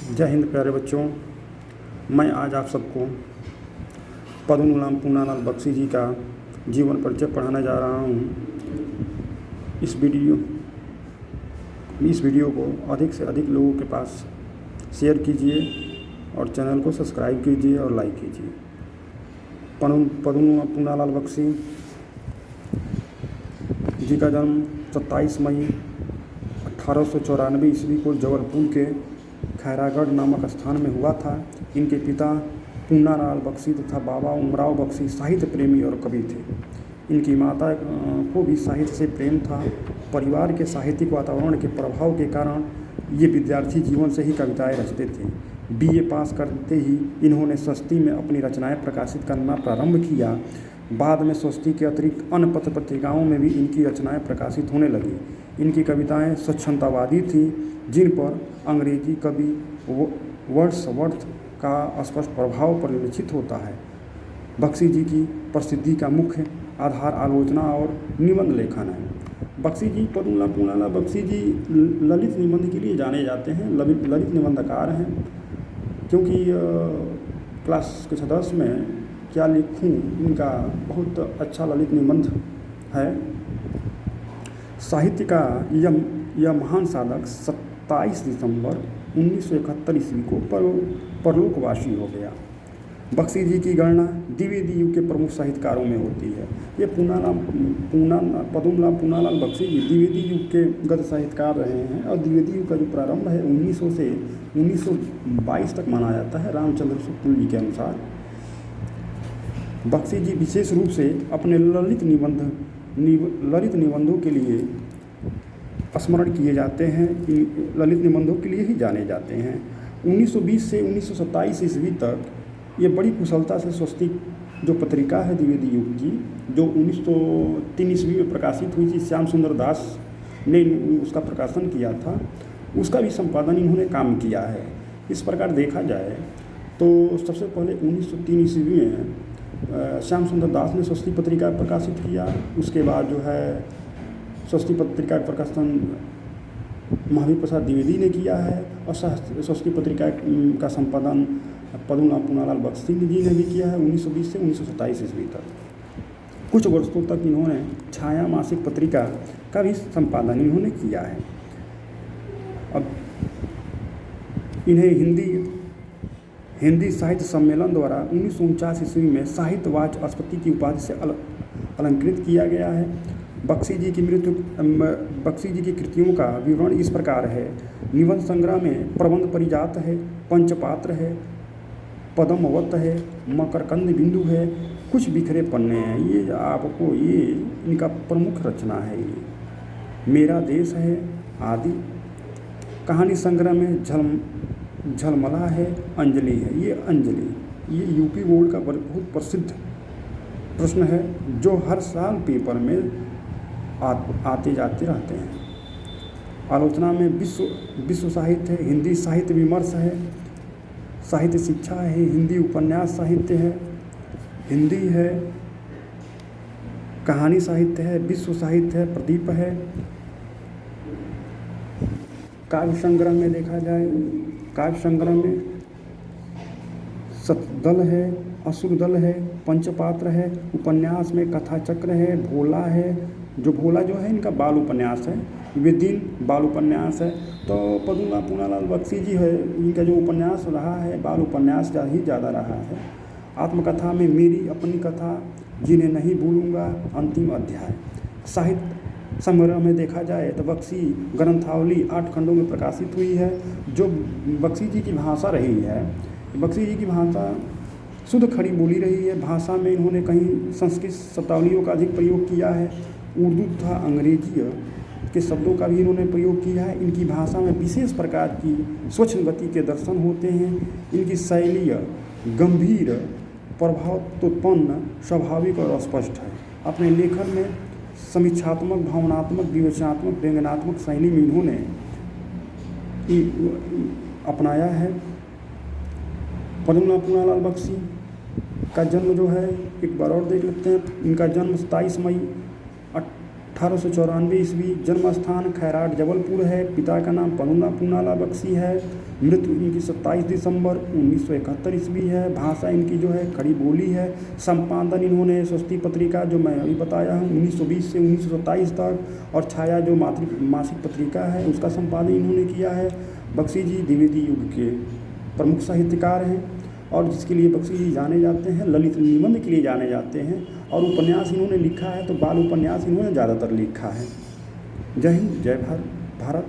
जय हिंद प्यारे बच्चों। मैं आज आप सबको पद्मनाभ पूनालाल बख्शी जी का जीवन परिचय पढ़ाने जा रहा हूँ। इस वीडियो को अधिक से अधिक लोगों के पास शेयर कीजिए और चैनल को सब्सक्राइब कीजिए और लाइक कीजिए। पद्मनाभ पूनालाल बख्शी जी का जन्म 27 मई 1894 ईस्वी को जबलपुर के खैरागढ़ नामक स्थान में हुआ था। इनके पिता पूनालाल बख्शी तथा बाबा उमराव बख्शी साहित्य प्रेमी और कवि थे। इनकी माता को भी साहित्य से प्रेम था। परिवार के साहित्यिक वातावरण के प्रभाव के कारण ये विद्यार्थी जीवन से ही कविताएं रचते थे। बीए पास करते ही इन्होंने स्वस्ति में अपनी रचनाएं प्रकाशित करना प्रारंभ किया। बाद में स्वस्ति के अतिरिक्त अन्य पत्र पत्रिकाओं में भी इनकी रचनाएं प्रकाशित होने लगी। इनकी कविताएं स्वच्छंदवादी थीं, जिन पर अंग्रेजी कवि वर्ड्सवर्थ का स्पष्ट प्रभाव परिलक्षित होता है। बख्शी जी की प्रसिद्धि का मुख्य आधार आलोचना और निबंध लेखन है। बख्शी जी पद्मनाभ पूनालाल बख्शी जी ललित निबंध के लिए जाने जाते हैं, ललित निबंधकार हैं। क्योंकि क्लास कक्षा 10 में क्या लिखूं, इनका बहुत अच्छा ललित निबंध है। साहित्य का यह महान साधक 27 दिसंबर 1971 ईस्वी को परलोकवासी हो गया। बख्शी जी की गणना द्विवेदी युग के प्रमुख साहित्यकारों में होती है। ये पद्मनाभ पूनालाल बख्शी जी द्विवेदी युग के गद्य साहित्यकार रहे हैं और द्विवेदी युग का जो प्रारंभ है 1900 से 1922 तक माना जाता है रामचंद्र शुक्ल जी के अनुसार। बख्शी जी विशेष रूप से अपने ललित निबंधों के लिए स्मरण किए जाते हैं। ललित निबंधों के लिए ही जाने जाते हैं। 1920 से 1927 ईस्वी तक ये बड़ी कुशलता से स्वस्तिक जो पत्रिका है द्विवेदी युग की, जो 1903 ईस्वी में प्रकाशित हुई थी, श्याम सुंदर दास ने उसका प्रकाशन किया था, उसका भी संपादन इन्होंने काम किया है। इस प्रकार देखा जाए तो सबसे पहले 1903 ईस्वी में श्याम सुंदर दास ने स्वस्ति पत्रिका प्रकाशित किया। उसके बाद जो है स्वस्ति पत्रिका का प्रकाशन महावीर प्रसाद द्विवेदी ने किया है और स्वस्ति पत्रिका का संपादन पद्मनाभ पूनालाल बख्शी जी ने भी किया है 1920 से 1927 ईस्वी तक। कुछ वर्षों तक इन्होंने छाया मासिक पत्रिका का भी संपादन इन्होंने किया है। अब इन्हें हिंदी साहित्य सम्मेलन द्वारा 1949 ईस्वी में साहित्यवाचस्पति की उपाधि से अलंकृत किया गया है। बख्शी जी की कृतियों का विवरण इस प्रकार है। निबंध संग्रह में प्रबंध परिजात है, पंचपात्र है, पद्मवत है, मकरकंद बिंदु है, कुछ बिखरे पन्ने हैं। ये इनका प्रमुख रचना है। ये मेरा देश है आदि। कहानी संग्रह में झलमला है, अंजलि है। ये यूपी बोर्ड का बहुत प्रसिद्ध प्रश्न है जो हर साल पेपर में आते जाते रहते हैं। आलोचना में विश्व साहित्य है, हिंदी साहित्य विमर्श है, साहित्य शिक्षा है, हिंदी उपन्यास साहित्य है, हिंदी है, कहानी साहित्य है, विश्व साहित्य है, प्रदीप है। काव्य संग्रह में देखा जाए, काव्य संग्रह में सतदल है, असुरदल है, पंचपात्र है। उपन्यास में कथा चक्र है, भोला है। भोला जो है इनका बाल उपन्यास है, विदिन बाल उपन्यास है। तो पद्मनाभ पूनालाल बख्शी जी है, इनका जो उपन्यास रहा है बाल उपन्यास ही ज़्यादा रहा है। आत्मकथा में मेरी अपनी कथा, जिन्हें नहीं भूलूंगा, अंतिम अध्याय। साहित्य संग्रह में देखा जाए तो बख्शी ग्रंथावली 8 खंडों में प्रकाशित हुई है। जो बख्शी जी की भाषा रही है, बख्शी जी की भाषा शुद्ध खड़ी बोली रही है। भाषा में इन्होंने कहीं संस्कृत शब्दावलियों का अधिक प्रयोग किया है, उर्दू तथा अंग्रेजी के शब्दों का भी इन्होंने प्रयोग किया है। इनकी भाषा में विशेष प्रकार की स्वच्छ गति के दर्शन होते हैं। इनकी शैली गंभीर, प्रभावोत्पन्न, स्वाभाविक और स्पष्ट है। अपने लेखन में समीक्षात्मक, भावनात्मक, विवेचनात्मक, व्यंग्यात्मक शैली में इन्होंने अपनाया है। पद्मनाभ पूनालाल बख्शी का जन्म जो है एक बार और देख लेते हैं। इनका जन्म 27 मई 1894 ईस्वी। जन्म स्थान खैराट जबलपुर है। पिता का नाम पूनालाल बख्शी है। मृत्यु इनकी 27 दिसंबर 1971 ईस्वी है। भाषा इनकी जो है खड़ी बोली है। संपादन इन्होंने स्वस्ति पत्रिका जो मैं अभी बताया हूँ 1920 से 1927 तक, और छाया जो मासिक पत्रिका है उसका संपादन इन्होंने किया है। बख्शी जी द्विवेदी युग के प्रमुख साहित्यकार हैं, और जिसके लिए बख्शी जी जाने जाते हैं ललित निबंध के लिए जाने जाते हैं। और उपन्यास इन्होंने लिखा है तो बाल उपन्यास इन्होंने ज़्यादातर लिखा है। जय हिंद, जय भारत।